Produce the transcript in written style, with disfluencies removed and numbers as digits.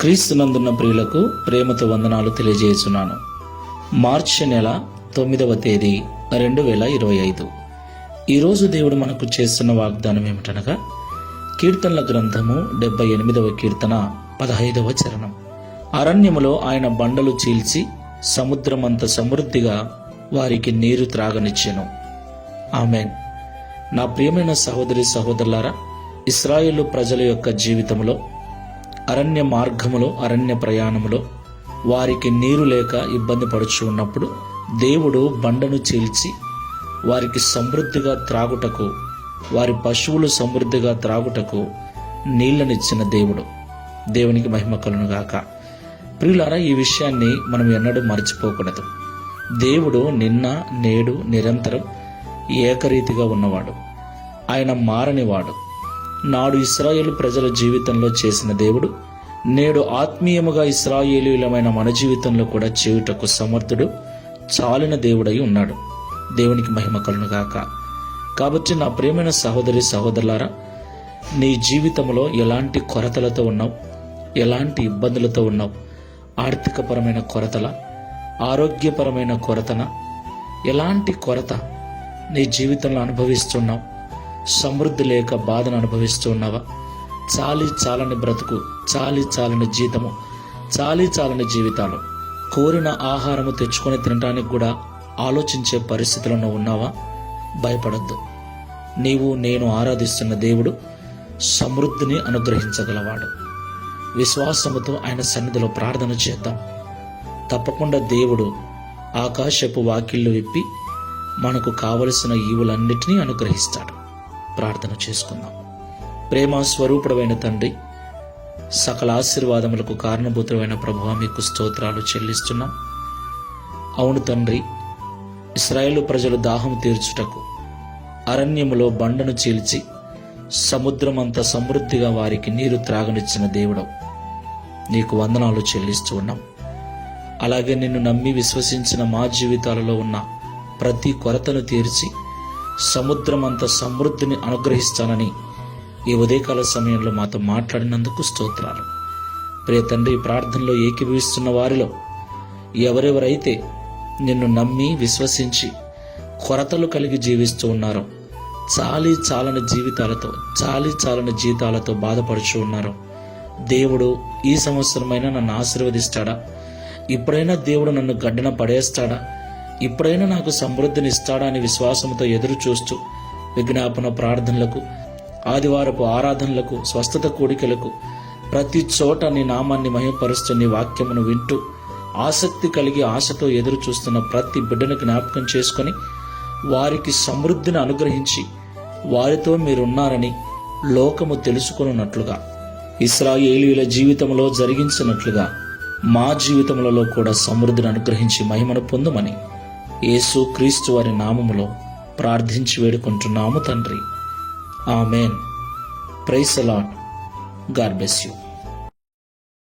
క్రీస్తునందున్న ప్రియులకు ప్రేమతో వందనాలు తెలియజేస్తున్నాను. మార్చి నెల 9వ తేదీ 2025. ఈరోజు దేవుడు మనకు చేస్తున్న వాగ్దానం ఏమిటనగా, కీర్తనల గ్రంథము 78వ కీర్తన 15వ చరణం. అరణ్యములో ఆయన బండలు చీల్చి సముద్రమంత సమృద్ధిగా వారికి నీరు త్రాగనిచ్చెను. ఆమేన్. నా ప్రియమైన సహోదరి సహోదరులారా, ఇశ్రాయేలు ప్రజల యొక్క జీవితంలో అరణ్య మార్గములో, అరణ్య ప్రయాణములో వారికి నీరు లేక ఇబ్బంది పడుచు ఉన్నప్పుడు దేవుడు బండను చీల్చి వారికి సమృద్ధిగా త్రాగుటకు, వారి పశువులు సమృద్ధిగా త్రాగుటకు నీళ్లనిచ్చిన దేవుడు. దేవునికి మహిమ కలుగును గాక. ప్రియులారా, ఈ విషయాన్ని మనం ఎన్నడూ మర్చిపోకూడదు. దేవుడు నిన్న, నేడు, నిరంతరం ఏకరీతిగా ఉన్నవాడు. ఆయన మారనివాడు. నాడు ఇశ్రాయేలు ప్రజల జీవితంలో చేసిన దేవుడు నేడు ఆత్మీయముగా ఇశ్రాయేలీయులమైన మన జీవితంలో కూడా చేయుటకు సమర్థుడు, చాలిన దేవుడై ఉన్నాడు. దేవునికి మహిమ కలుగును గాక. కాబట్టి నా ప్రియమైన సహోదరి సహోదరులారా, నీ జీవితంలో ఎలాంటి కొరతలతో ఉన్నావు, ఎలాంటి ఇబ్బందులతో ఉన్నావు? ఆర్థికపరమైన కొరతల, ఆరోగ్యపరమైన కొరతన, ఎలాంటి కొరత నీ జీవితంలో అనుభవిస్తున్నావు? సమృద్ధి లేక బాధను అనుభవిస్తూ ఉన్నావా? చాలని బ్రతుకు, చాలని జీతము, చాలని జీవితాలు, కోరిన ఆహారము తెచ్చుకొని తినడానికి కూడా ఆలోచించే పరిస్థితుల్లో ఉన్నావా? భయపడద్దు. నీవు నేను ఆరాధిస్తున్న దేవుడు సమృద్ధిని అనుగ్రహించగలవాడు. విశ్వాసముతో ఆయన సన్నిధిలో ప్రార్థన చేద్దాం. తప్పకుండా దేవుడు ఆకాశపు వాకిళ్లు విప్పి మనకు కావలసిన ఈవులన్నిటినీ అనుగ్రహిస్తాడు. ప్రార్థన చేసుకుందాం. ప్రేమ స్వరూపుడమైన తండ్రి, సకల ఆశీర్వాదములకు కారణభూతమైన ప్రభువా, మీకు స్తోత్రాలు చెల్లిస్తున్నాం. అవును తండ్రి, ఇశ్రాయేలు ప్రజలు దాహం తీర్చుటకు అరణ్యములో బండను చీల్చి సముద్రమంత సమృద్ధిగా వారికి నీరు త్రాగనిచ్చిన దేవుడవు, నీకు వందనాలు చెల్లిస్తూ ఉన్నాం. అలాగే నిన్ను నమ్మి విశ్వసించిన మా జీవితాలలో ఉన్న ప్రతి కొరతను తీర్చి సముద్రమంత సమృద్ధిని అనుగ్రహిస్తానని ఈ ఉదయకాల సమయంలో మాతో మాట్లాడినందుకు స్తోత్రాలు. ప్రియ తండ్రి, ప్రార్థనలో ఏకీభవిస్తున్న వారిలో ఎవరెవరైతే నిన్ను నమ్మి విశ్వసించి కొరతలు కలిగి జీవిస్తూ ఉన్నారో, చాలని జీవితాలతో, చాలని జీతాలతో బాధపడుచు ఉన్నారో, దేవుడు ఈ సంవత్సరమైనా నన్ను ఆశీర్వదిస్తాడా? ఇప్పుడైనా దేవుడు నన్ను గడ్డన పడేస్తాడా? ఇప్పుడైనా నాకు సమృద్ధిని ఇస్తాడా అని విశ్వాసంతో ఎదురు చూస్తూ విజ్ఞాపన ప్రార్థనలకు, ఆదివారపు ఆరాధనలకు, స్వస్థత కూడికలకు, ప్రతి చోట నీ నామాన్ని మహిమపరుస్తూ నీ వాక్యమును వింటూ ఆసక్తి కలిగి ఆశతో ఎదురు చూస్తున్న ప్రతి బిడ్డను జ్ఞాపకం చేసుకొని వారికి సమృద్ధిని అనుగ్రహించి వారితో మీరున్నారని లోకము తెలుసుకున్నట్లుగా, ఇశ్రాయేలీయుల జీవితంలో జరిగించినట్లుగా మా జీవితములలో కూడా సమృద్ధిని అనుగ్రహించి మహిమను పొందుమని యేసు క్రీస్తు వారి నామములో ప్రార్థించి వేడుకుంటున్నాము తండ్రి. Amen. Praise the Lord. God bless you.